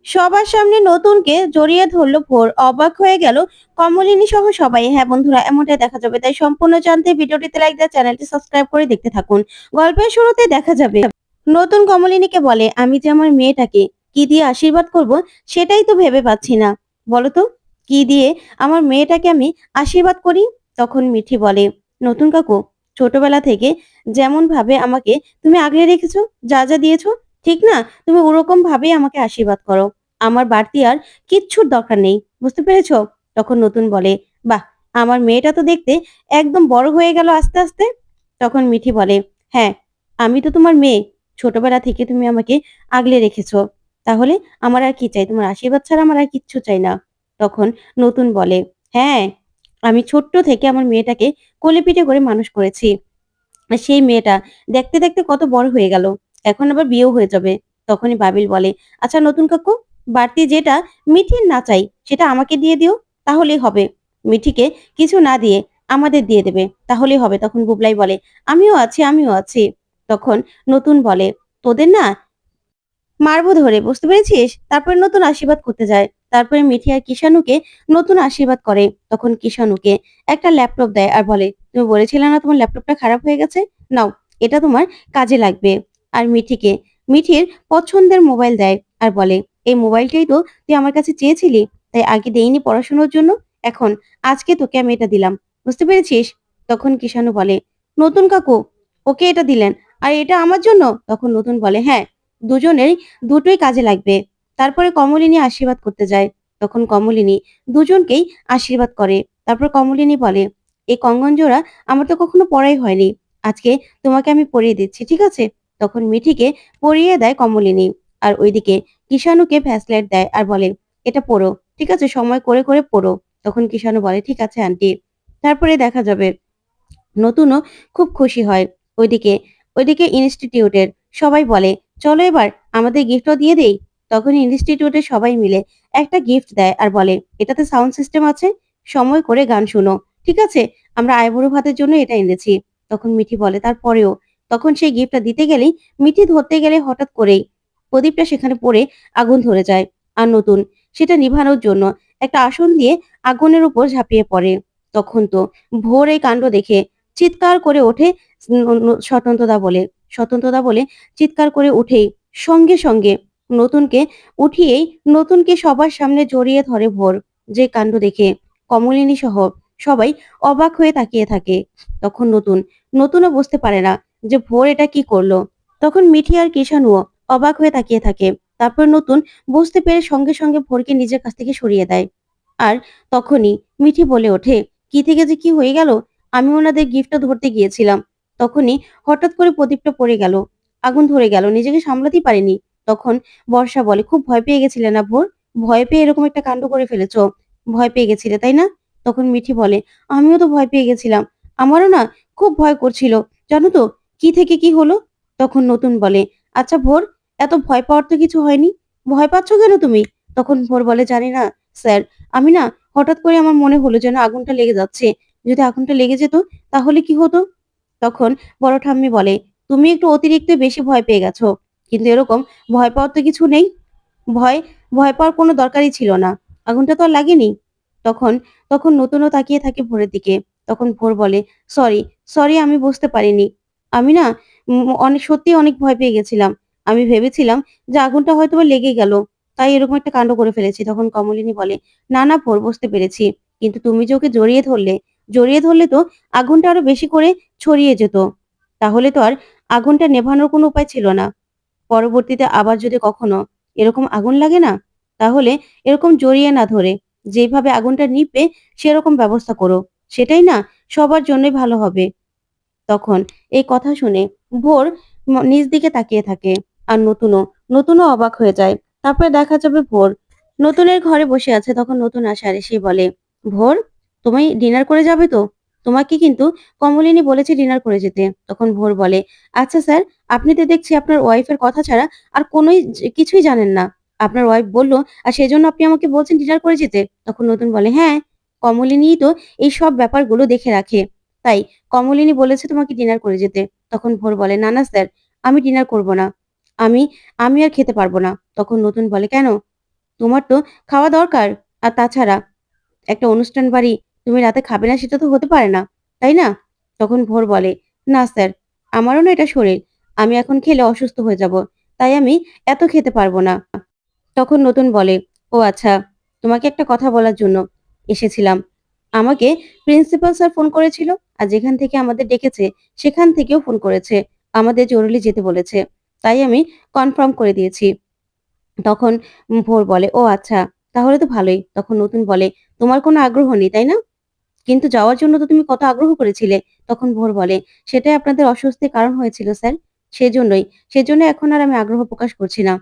সবার সামনে নতুনকে জড়িয়ে ধরল ভোর। অবাক হয়ে গেল কমলিনী সহ সবাই। হ্যাঁ বন্ধুরা, এমনটাই দেখা যাবে। তাই সম্পূর্ণ জানতে ভিডিওটিতে লাইক দিয়ে চ্যানেলটি সাবস্ক্রাইব করে দেখতে থাকুন। গল্পের শুরুতে দেখা যাবে নতুন কমলিনীকে বলে, আমি যে আমার মেয়েটাকে কি দিয়ে আশীর্বাদ করব সেটাই তো ভেবে পাচ্ছি না। বলো তো, কি দিয়ে আমার মেয়েটাকে আমি আশীর্বাদ করি? তখন মিঠি বলে, নতুন কাকু, ছোটবেলা থেকে যেমন ভাবে আমাকে তুমি আগলে রেখেছো, যা যা দিয়েছো, ঠিক না? তুমি ওরকম ভাবেই আমাকে আশীর্বাদ করো। আমার বাড়তি আর কিচ্ছুর দরকার নেই। বুঝতে পেরেছো? তখন নতুন বলে, বাহ! আমার মেয়েটা তো দেখতে একদম বড় হয়ে গেল আস্তে, আস্তে। তখন মিঠি বলে, হ্যাঁ, আমি তো তোমার মেয়ে। ছোটবেলা থেকে তুমি আমাকে আগলে রেখেছো। তাহলে আমার আর কি চাই? তোমার আশীর্বাদ ছাড়া আমার আর কিচ্ছু চাই না। তখন নতুন বলে, হ্যাঁ, আমি ছোট্ট থেকে আমার মেয়েটাকে কোলে-পিঠে করে মানুষ করেছি। আর সেই মেয়েটা দেখতে, দেখতে কত বড় হয়ে গেল। এখন আবার বিয়েও হয়ে যাবে। তখনই বাবিল বলে, আচ্ছা নতুন কাকু, বাড়তি যেটা মিঠির না চাই সেটা আমাকে দিয়ে দিও, তাহলেই হবে। মিঠিকে কিছু না দিয়ে আমাদের দিয়ে দেবে, তাহলেই হবে। তখন বুবলাই বলে, আমিও আছি, আমিও আছি। তখন নতুন বলে, তোদের না মারবো ধরে, বুঝতে পেরেছিস? তারপরে নতুন আশীর্বাদ করতে যায়। তারপরে মিঠি আর কিষানুকে নতুন আশীর্বাদ করে। তখন কিষানুকে একটা ল্যাপটপ দেয় আর বলে, তুমি বলেছিলে না তোমার ল্যাপটপটা খারাপ হয়ে গেছে? নাও, এটা তোমার কাজে লাগবে। আর মিঠিকে মিঠির পছন্দের মোবাইল দেয় আর বলে, এই মোবাইলটাই তো তুই আমার কাছে চেয়েছিলি, তাই আগে দেইনি পড়াশোনার জন্য, এখন আজকে তোকে আমি এটা দিলাম। বুঝতে পেরেছিস? তখন কিষানু বলে, নতুন কাকু, ওকে এটা দিলেন আর এটা আমার জন্য? তখন নতুন বলে, হ্যাঁ, দুজনেরই দুটোই কাজে লাগবে। তারপরে কমলিনী আশীর্বাদ করতে যায়। তখন কমলিনী দুজনকেই আশীর্বাদ করে। তারপর কমলিনী বলে, এই কঙ্গন জোড়া আমার তো কখনো পরাই হয়নি। আজকে তোমাকে আমি পরিয়ে দিচ্ছি, ঠিক আছে? তখন মিঠিকে পরিয়ে দেয় কমলিনী। আর ওইদিকে কিষানুকে ভ্যাসলেট দেয় আর বলে, এটা পড়ো, ঠিক আছে? সময় করে করে পড়ো। তখন কিষানু বলে, ঠিক আছে আন্টি। তারপরে দেখা যাবে নতুনও খুব খুশি হয়। ওইদিকে ওইদিকে ইনস্টিটিউটের সবাই বলে, চলো এবার আমাদের গিফটও দিয়ে দেই। তখন ইনস্টিটিউটের সবাই মিলে একটা গিফট দেয় আর বলে, এটাতে সাউন্ড সিস্টেম আছে, সময় করে গান শুনো, ঠিক আছে? আমরা আইবুড়ো ভাতের জন্য এটা এনেছি। তখন মিঠি বলে, তারপরেও। তখন সেই গিফটটা দিতে গেলেই মিঠি ধরতে গেলে হঠাৎ করেই প্রদীপটা সেখানে পড়ে আগুন ধরে যায়। আর নতুন সেটা নিভানোর জন্য একটা আসন দিয়ে আগুনের উপর ঝাঁপিয়ে পড়ে। তখন তো ভোর এই কাণ্ড দেখে চিৎকার করে ওঠে। স্বতন্ত্রদা বলে, স্বতন্ত্রদা বলে চিৎকার করে উঠেই সঙ্গে সঙ্গে নতুনকে উঠিয়েই নতুনকে সবার সামনে জড়িয়ে ধরে ভোর। যে কাণ্ড দেখে কমলিনী সহ সবাই অবাক হয়ে তাকিয়ে থাকে। তখন নতুনও বুঝতে পারে না যে ভোর এটা কি করলো। তখন মিঠি আর কিষানুও অবাক হয়ে তাকিয়ে থাকে। তারপর নতুন বুঝতে পেরে সঙ্গে সঙ্গে ভোরকে নিজের কাছ থেকে সরিয়ে দেয়। আর তখনই মিঠি বলে ওঠে, কি থেকে যে কি হয়ে গেল, আমি ওনাদের গিফটটা ধরতে গিয়েছিলাম। তখনই হঠাৎ করে প্রদীপটা পড়ে গেল। আগুন ধরে গেল। নিজেকে সামলাতেই পারিনি। তখন বর্ষা বলে, খুব ভয় পেয়ে গেছিলে না ভোর? ভয় পেয়ে এরকম একটা কাণ্ড করে ফেলেছো। ভয় পেয়ে গেছিলে, তাই না? তখন মিঠি বলে, আমিও তো ভয় পেয়ে গেছিলাম। আমারও না খুব ভয় করছিল। জানো তো কি থেকে কি হলো? তখন নতুন বলে, আচ্ছা ভোর, এত ভয় পাওয়ার তো কিছু হয়নি। ভয় পাচ্ছ কেন তুমি? তখন ভোর বলে, জানি না স্যার, আমি না হঠাৎ করে আমার মনে হলো যেন আগুনটা লেগে যাচ্ছে। যদি আগুনটা লেগে যেত তাহলে কি হতো? তখন বড় ঠাম্মি বলে, তুমি একটু অতিরিক্ত বেশি ভয় পেয়ে গেছো। কিন্তু এরকম ভয় পাওয়ার তো কিছু নেই। ভয় ভয় পাওয়ার কোনো দরকারই ছিল না। আগুনটা তো আর লাগেনি। তখন তখন নতুনও তাকিয়ে থাকে ভোরের দিকে। তখন ভোর বলে, সরি, সরি, আমি বুঝতে পারিনি। আমি না অনেক সত্যিই অনেক ভয় পেয়ে গেছিলাম। আমি ভেবেছিলাম যে আগুনটা হয়তোবা লেগে গেল। তাই এরকম একটা কাণ্ড করে ফেলেছি। তখন কমলিনী বলে, না, না ভোর, বুঝতে পেরেছি। কিন্তু তুমি যে ওকে জড়িয়ে ধরলে তো আগুনটা আরো বেশি করে ছড়িয়ে যেত। তাহলে তো আর আগুনটা নেভানোর কোনো উপায় ছিল না। পরবর্তীতে আবার যদি কখনো এরকম আগুন লাগে না, তাহলে এরকম জড়িয়ে না ধরে যেভাবে আগুনটা নিভবে সেরকম ব্যবস্থা করো। সেটাই না সবার জন্যই ভালো হবে। তখন এই কথা শুনে ভোর নিজ দিকে তাকিয়ে থাকে। আর নতুনও অবাক হয়ে যায়। তারপরে দেখা যাবে ভোর নতুনের ঘরে বসে আছে। তখন নতুন আসে আর এসে বলে, ভোর, তুমি ডিনার করে যাবে তো? তোমাকে কিন্তু কমলিনী বলেছে ডিনার করে যেতে। তখন ভোর বলে, আচ্ছা স্যার, আপনি তো দেখছি আপনার ওয়াইফের কথা ছাড়া আর কোনোই কিছুই জানেন না। আপনার ওয়াইফ বলল আর সেজন্য আপনি আমাকে বলছেন ডিনার করে যেতে? তখন নতুন বলে, হ্যাঁ, কমলিনীই তো এই সব ব্যাপারগুলো দেখে রাখে। তাই কমলিনী বলেছে তোমাকে ডিনার করে যেতে। তখন ভোর বলে, না, না স্যার, আমি ডিনার করব না। আমি আমি আর খেতে পারবো না। তখন নতুন বলে, কেন? তোমার তো খাওয়া দরকার। আর তাছাড়া একটা অনুষ্ঠান বাড়ি তুমি রাতে খাবে না সেটা তো হতে পারে না, তাই না? তখন ভোর বলে, "না স্যার, আমারও না এটা শরীর। আমি এখন খেলে অসুস্থ হয়ে যাব। তাই আমি এত খেতে পারব না।" তখন নতুন বলে, "ও আচ্ছা, তোমাকে একটা কথা বলার জন্য এসেছিলাম। আমাকে প্রিন্সিপাল স্যার ফোন করেছিল। আর যেখান থেকে আমাদের ডেকেছে সেখান থেকেও ফোন করেছে। আমাদের জরুরি যেতে বলেছে। তাই আমি কনফার্ম করে দিয়েছি।" তখন ভোর বলে, "ও আচ্ছা, তাহলে তো ভালোই।" তখন নতুন বলে, "তোমার কোনো আগ্রহ নেই, তাই না? কিন্তু যাওয়ার জন্য তো তুমি কত আগ্রহ করেছিলে।" তখন ভোর বলে, "সেটাই আপনাদের অস্বস্তির কারণ হয়েছিল স্যার। সেজন্যই। সেজন্য এখন আর আমি আগ্রহ প্রকাশ করছি না।"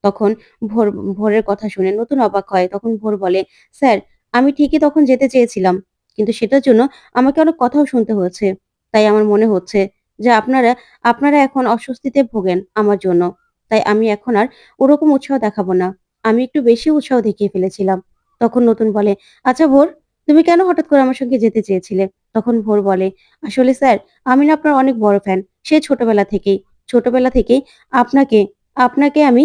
তখন ভোর ভোরের কথা শুনে নতুন অবাক হয়। তখন ভোর বলে, "স্যার, আমি ঠিকই তখন যেতে চেয়েছিলাম। কিন্তু সেটার জন্য আমাকে অনেক কথাও শুনতে হয়েছে। তাই আমার মনে হচ্ছে যে আপনারা আপনারা এখন অস্বস্তিতে ভোগেন আমার জন্য। তাই আমি এখন আর ওরকম উৎসাহ দেখাবো না। আমি একটু বেশি উৎসাহ দেখিয়ে ফেলেছিলাম।" তখন নতুন বলে, "আচ্ছা ভোর, তুমি কেন হঠাৎ করে আমার সঙ্গে যেতে চেয়েছিলে?" তখন ভোর বলে, "আসলে স্যার, আমি না আপনার অনেক বড় ফ্যান। সেই ছোটবেলা থেকেই। ছোটবেলা থেকেই আপনাকে আপনাকে আমি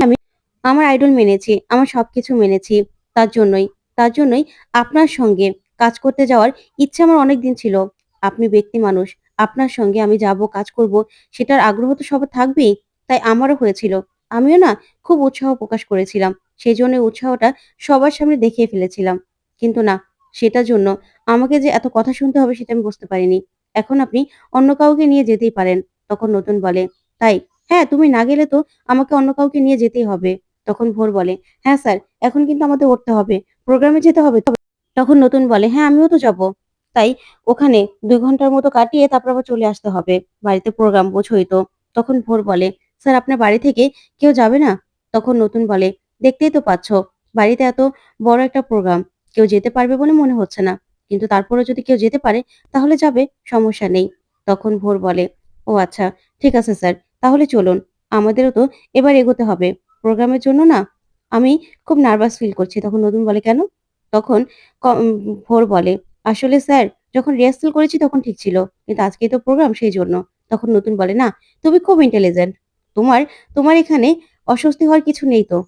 আমার আইডল মেনেছি। আমার সবকিছু মেনেছি। তার জন্যই, তার জন্যই আপনার সঙ্গে কাজ করতে যাওয়ার ইচ্ছে আমার অনেকদিন ছিল। আপনি ব্যক্তি মানুষ। আপনার সঙ্গে আমি যাব, কাজ করব, সেটার আগ্রহ তো সবার থাকবেই। তাই আমারও হয়েছিল। আমিও না খুব উৎসাহ প্রকাশ করেছিলাম। সেজন্য উৎসাহটা সবার সামনে দেখিয়ে ফেলেছিলাম। কিন্তু না, সেটার জন্য আমাকে যে এত কথা শুনতে হবে সেটা আমি বুঝতে পারিনি। এখন আপনি অন্য কাউকে নিয়ে যেতেই পারেন।" তখন নতুন বলে, "তাই? হ্যাঁ, তুমি না গেলে তো আমাকে অন্য কাউকে নিয়ে যেতেই হবে।" তখন ভোর বলে, "হ্যাঁ স্যার, এখন কিন্তু আমাদের উঠতে হবে। প্রোগ্রামে যেতে হবে তো।" তখন নতুন বলে, "হ্যাঁ, আমিও তো যাবো। তাই ওখানে ২ ঘন্টার মতো কাটিয়ে তারপর আবার চলে আসতে হবে। বাড়িতে প্রোগ্রাম বোঝোই তো।" তখন ভোর বলে, "স্যার, আপনার বাড়ি থেকে কেউ যাবে না?" তখন নতুন বলে, "দেখতেই তো পাচ্ছ, বাড়িতে এত বড় একটা প্রোগ্রাম। কেউ যেতে পারবে বলে মনে হচ্ছে না। কিন্তু তারপরেও যদি কেউ যেতে পারে তাহলে যাবে, সমস্যা নেই।" তখন ভোর বলে, "ও আচ্ছা, ঠিক আছে স্যার। তাহলে চলুন। আমাদেরও তো এবার এগোতে হবে। প্রোগ্রামের জন্য না আমি খুব নার্ভাস ফিল করছি।" তখন নতুন বলে, "কেন?" তখন ভোর বলে, "আসলে স্যার, যখন রিহার্সাল করেছি তখন ঠিক ছিল। কিন্তু আজকেই তো প্রোগ্রাম সেইজন্য।" তখন নতুন বলে, "না, তুমি খুব ইন্টেলিজেন্ট। তোমার তোমার এখানে অস্বস্তি হওয়ার কিছু নেই তো।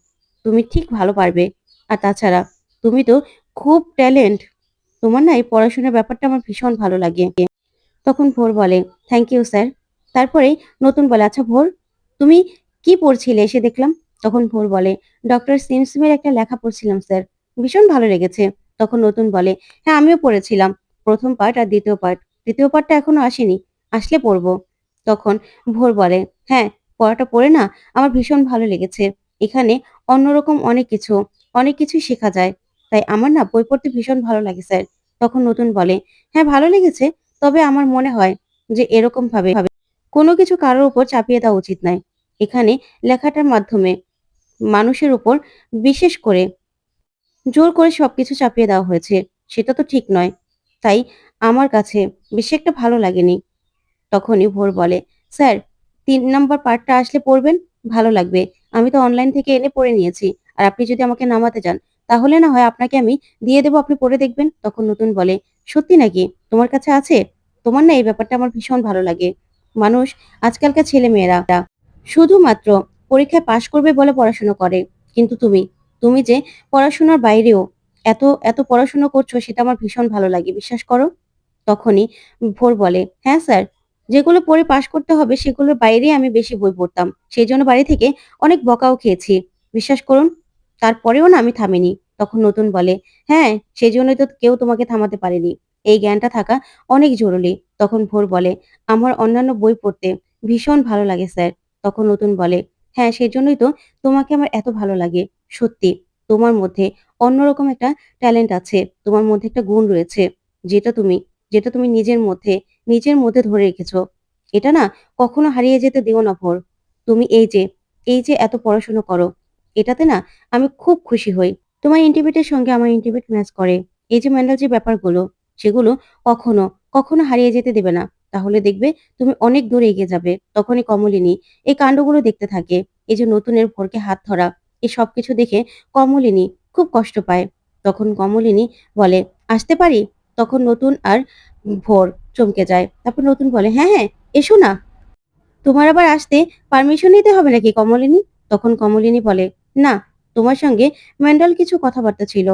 তুমি ঠিক ভালো পারবে। আর তাছাড়া তুমি তো খুব ট্যালেন্ট। তোমার না এই পড়াশোনার ব্যাপারটা আমার ভীষণ ভালো লাগে।" তখন ভোর বলে, "থ্যাংক ইউ স্যার।" তারপরেই নতুন বলে, "আচ্ছা ভোর, তুমি কি পড়ছিলে এসে দেখলাম?" তখন ভোর বলে, "ডক্টর সিমসিমের একটা লেখা পড়ছিলাম স্যার। ভীষণ ভালো লেগেছে।" তখন নতুন বলে, "হ্যাঁ, আমিও পড়েছিলাম। ১ম পার্ট আর ২য় পার্ট। ৩য় পার্টটা এখনো আসেনি। আসলে পড়ব।" তখন ভোর বলে, "হ্যাঁ, পড়াটা পড়ে না আমার ভীষণ ভালো লেগেছে। এখানে অন্যরকম অনেক কিছুই শেখা যায়। তাই আমার না বই পড়তে ভীষণ ভালো লাগে স্যার।" তখন নতুন বলে, "হ্যাঁ, ভালো লেগেছে। তবে আমার মনে হয় যে এরকম ভাবে কোনো কিছু কারোর উপর চাপিয়ে দেওয়া উচিত নয়। এখানে লেখাটার মাধ্যমে মানুষের উপর বিশেষ করে জোর করে সবকিছু চাপিয়ে দেওয়া হয়েছে। সেটা তো ঠিক নয়। তাই আমার কাছে বেশি একটা ভালো লাগেনি।" তখনই ভোর বলে, "স্যার, ৩ নাম্বার পার্টটা আসলে পড়বেন, ভালো লাগবে। আমি তো অনলাইন থেকে এনে পড়ে নিয়েছি। আর আপনি যদি আমাকে নামাতে চান, তাহলে না হয় আপনাকে আমি দিয়ে দেব, আপনি পড়ে দেখবেন।" তখন নতুন বলে, "সত্যি নাকি? তোমার কাছে আছে? তোমার না এই ব্যাপারটা আমার ভীষণ ভালো লাগে। মানুষ আজকালকার ছেলেমেয়েরা শুধুমাত্র পরীক্ষায় পাস করবে বলে পড়াশোনা করে। কিন্তু তুমি যে পড়াশোনার বাইরেও এত পড়াশোনা করছো সেটা আমার ভীষণ ভালো লাগে। বিশ্বাস করো।" তখনই ভোর বলে, "হ্যাঁ স্যার, যেগুলো পড়ে পাস করতে হবে সেগুলোর বাইরেই আমি বেশি বই পড়তাম। সেজন্য বাড়ি থেকে অনেক বকাও খেয়েছি। বিশ্বাস করুন, তারপরেও না আমি থামিনি।" তখন নতুন বলে, "হ্যাঁ, সেজন্যই তো কেউ তোমাকে থামাতে পারেনি। এই জ্ঞানটা থাকা অনেক জরুরি।" তখন ভোর বলে, "আমার অন্যান্য বই পড়তে ভীষণ ভালো লাগে স্যার।" তখন নতুন বলে, "হ্যাঁ, সেজন্যই তো তোমাকে আমার এত ভালো লাগে। সত্যি, তোমার মধ্যে অন্যরকম একটা ট্যালেন্ট আছে। তোমার মধ্যে একটা গুণ রয়েছে। যেটা তুমি যেটা তুমি নিজের মধ্যে ধরে রেখেছো। এটা না কখনো হারিয়ে যেতে দিও না ভোর। তুমি এই যে এত পড়াশোনা করো, এটাতে না আমি খুব খুশি হই। তোমার ইন্টিমেট এর সঙ্গে আমার ইন্টিমেট ম্যাচ করে। এই যে মেন্টাল যে ব্যাপারগুলো, সেগুলো কখনো হারিয়ে যেতে দেবে না। তাহলে দেখবে তুমি অনেক দূর এগিয়ে যাবে।" তখনই কমলিনী এই কাণ্ডগুলো দেখতে থাকে। এই যে নতুনের ভোরকে হাত ধরা, এই সবকিছু দেখে কমলিনী খুব কষ্ট পায়। তখন কমলিনী বলে, "আসতে পারি?" তখন নতুন আর ভোর চমকে যায়। তারপর নতুন বলে, "হ্যাঁ, হ্যাঁ, এসো না। তোমার আবার আসতে পারমিশন নিতে হবে নাকি কমলিনী?" তখন কমলিনী বলে, "না, তোমার সঙ্গে মেন্টাল কিছু কথাবার্তা ছিল।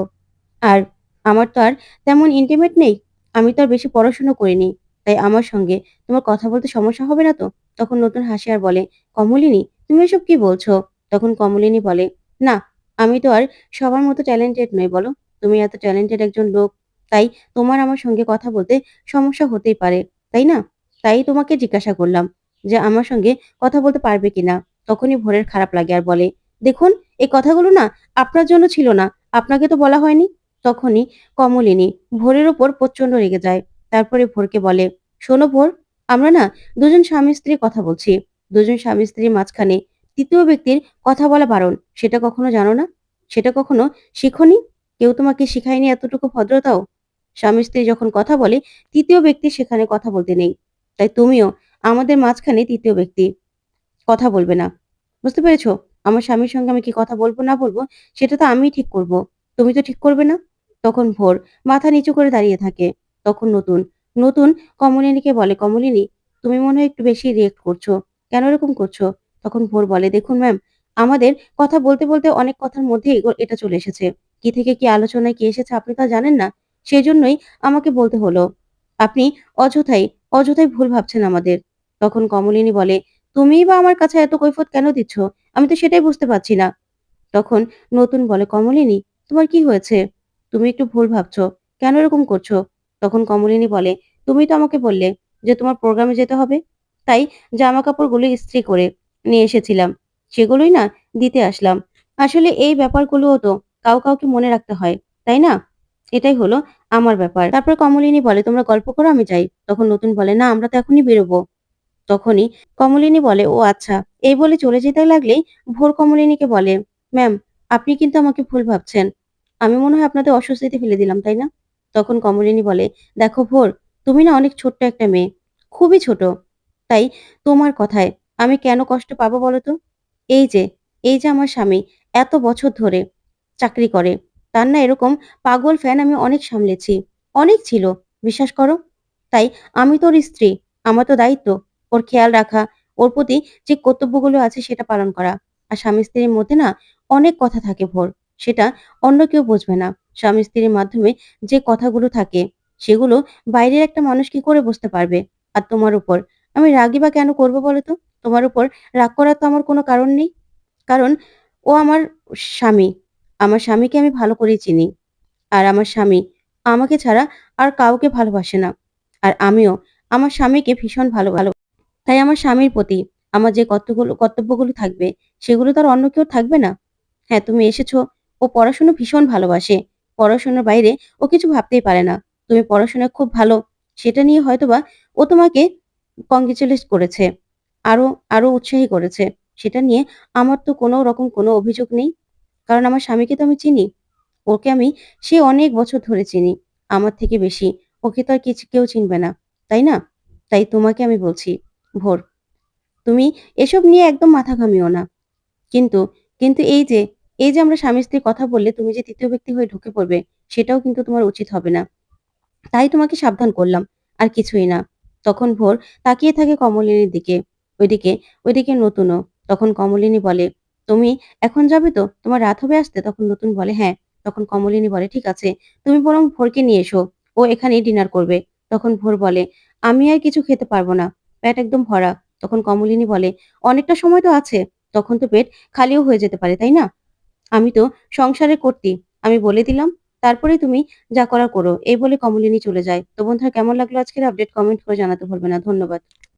আর আমার তো আর তেমন ইন্টিমেট নেই। আমি তো আর বেশি পড়াশোনা করিনি। তাই আমার সঙ্গে তোমার কথা বলতে সমস্যা হবে না তো?" তখন নতুন হাসে আর বলে, "কমলিনী, তুমি এসব কি বলছো?" তখন কমলিনী বলে, "না, আমি তো আর সবার মতো ট্যালেন্টেড নই বলো। তুমি এত ট্যালেন্টেড একজন লোক। তাই তোমার আমার সঙ্গে কথা বলতে সমস্যা হতেই পারে, তাই না? তাই তোমাকে জিজ্ঞাসা করলাম যে আমার সঙ্গে কথা বলতে পারবে কিনা?" তখনই ভোরের খারাপ লাগে আর বলে, "দেখুন, এই কথাগুলো না আপনার জন্য ছিল না। আপনাকে তো বলা হয়নি।" তখনই কমলিনী ভোরের উপর প্রচন্ড রেগে যায়। তারপরে ভোরকে বলে, "শোনো ভোর, আমরা না দুজন স্বামী-স্ত্রী কথা বলছি। দুজন স্বামী-স্ত্রীর মাঝখানে ৩য় ব্যক্তির কথা বলা বারণ। সেটা কখনো জানো না? সেটা কখনো শিখোনি? কেউ তোমাকে শিখায়নি এতটুকু ভদ্রতাও? স্বামী-স্ত্রী যখন কথা বলে ৩য় ব্যক্তি সেখানে কথা বলতে নেই। তাই তুমিও আমাদের মাঝখানে ৩য় ব্যক্তি। কথা বলবে না। বুঝতে পেরেছ? আমার স্বামীর সঙ্গে আমি কি কথা বলব না বলব সেটা তো আমিই ঠিক করব। তুমি তো ঠিক করবে না?" তখন ভোর মাথা নিচু করে দাঁড়িয়ে থাকে। তখন নতুন কমলিনীকে বলে, "কমলিনী, তুমি মনে হয় একটু বেশি রিঅ্যাক্ট করছো। কেন এরকম করছো?" তখন ভোর বলে, "দেখুন ম্যাম, আমাদের কথা বলতে অনেক কথার মধ্যেই এটা চলে এসেছে। কি থেকে কি আলোচনায় কি এসেছে আপনি তা জানেন না। সেজন্যই আমাকে বলতে হলো। আপনি অযথাই ভুল ভাবছেন আমাদের।" তখন কমলিনী বলে, "তুমিই বা আমার কাছে এত কৈফিয়ত কেন দিচ্ছ? আমি তো সেটাই বুঝতে পারছি না।" তখন নতুন বলে, "কমলিনী, তোমার কি হয়েছে? তুমি একটু ভুল ভাবছ। কেন এরকম করছো?" তখন কমলিনী বলে, "তুমি তো আমাকে বললে যে তোমার প্রোগ্রামে যেতে হবে। তাই জামাকাপড়গুলো ইস্ত্রি করে নিয়ে এসেছিলাম। সেগুলোই না দিতে আসলাম। আসলে এই ব্যাপারগুলোও তো কাউকে মনে রাখতে হয়, তাই না? এটাই হলো আমার ব্যাপার।" তারপর কমলিনী বলে, "তোমরা গল্প করো, আমি যাই।" তখন নতুন বলে, "না, আমরা তো এখনই বেরোবো।" তখনই কমলিনী বলে, "ও আচ্ছা।" এই বলে চলে যেতে লাগলেই ভোর কমলিনীকে বলে, "ম্যাম, আপনি কিন্তু আমাকে ভুল ভাবছেন। আমি মনে হয় আপনাদের অস্বস্তিতে ফেলে দিলাম, তাই না?" তখন কমলিনী বলে, "দেখো ভোর, তুমি না অনেক ছোট্ট একটা মেয়ে। খুবই ছোট। তাই তোমার কথায় আমি কেন কষ্ট পাবো বলো তো? এই যে, এই যে আমার স্বামী এত বছর ধরে চাকরি করে। তার না এরকম পাগল ফ্যান আমি অনেক সামলেছি। অনেক ছিল, বিশ্বাস করো। তাই আমি তো ওর স্ত্রী। আমার তো দায়িত্ব ওর খেয়াল রাখা, ওর প্রতি যে কর্তব্যগুলো আছে সেটা পালন করা। আর স্বামী-স্ত্রীর মধ্যে না অনেক কথা থাকে ভোর। সেটা অন্য কেউ বুঝবে না। স্বামী-স্ত্রীর মাধ্যমে যে কথাগুলো থাকে সেগুলো বাইরের একটা মানুষ কি করে বুঝতে পারবে? আর তোমার উপর আমি রাগই বা কেন করব বলো তো? তোমার উপর রাগ করার তো আমার কোনো কারণ নেই। কারণ ও আমার স্বামী। আমার স্বামীকে আমি ভালো করেই চিনি। আর আমার স্বামী আমাকে ছাড়া আর কাউকে ভালোবাসে না। আর আমিও আমার স্বামীকে ভীষণ তাই আমার স্বামীর প্রতি আমার যে কর্তব্যগুলো থাকবে সেগুলো তো আর অন্য কেউ থাকবে না। হ্যাঁ, তুমি এসেছো, ও পড়াশোনা ভীষণ ভালোবাসে। পড়াশোনার বাইরে ও কিছু ভাবতেই পারে না। তুমি পড়াশোনায় খুব ভালো। সেটা নিয়ে হয়তোবা ও তোমাকে কংগ্রেচুলেট করেছে। আরো, আরো উৎসাহী করেছে। সেটা নিয়ে আমার তো কোনো রকম কোনো অভিযোগ নেই। কারণ আমার স্বামীকে তো আমি চিনি। ওকে আমি সে অনেক বছর ধরে চিনি। আমার থেকে বেশি। ওকে তো আর কেউ চিনবে না। তাই না? তাই তোমাকে আমি বলছি, ভোর, তুমি এসব নিয়ে একদম মাথা ঘামিও না। কিন্তু, কিন্তু এই যে আমরা স্বামী-স্ত্রী কথা বললে তুমি যে ৩য় ব্যক্তি হয়ে ঢুকে পড়বে, সেটাও কিন্তু তোমার উচিত হবে না। তাই তোমাকে সাবধান করলাম। আর কিছুই না। তখন ভোর তাকিয়ে থাকে কমলিনীর দিকে। ওইদিকে ওইদিকে নতুনও। তখন কমলিনী বলে, "তুমি এখন যাবে তো? তোমার রাত হবে আসতে?" তখন নতুন বলে, "হ্যাঁ।" তখন কমলিনী বলে, "ঠিক আছে। তুমি বরং ভোরকে নিয়ে এসো। ও এখানেই ডিনার করবে।" তখন ভোর বলে, "আমি আর কিছু খেতে পারব না। পেট একদম ভরা।" তখন কমলিনী বলে, "অনেকটা সময় তো আছে। তখন তো পেট খালিও হয়ে যেতে পারে, তাই না? আমি তো সংসারের কর্ত্রী। আমি বলে দিলাম। তারপরেই তুমি যা করার করো।" এই বলে কমলিনী চলে যায়। তো বন্ধুরা, কেমন লাগলো আজকের আপডেট? কমেন্ট করে জানাতে ভুলবে না। ধন্যবাদ।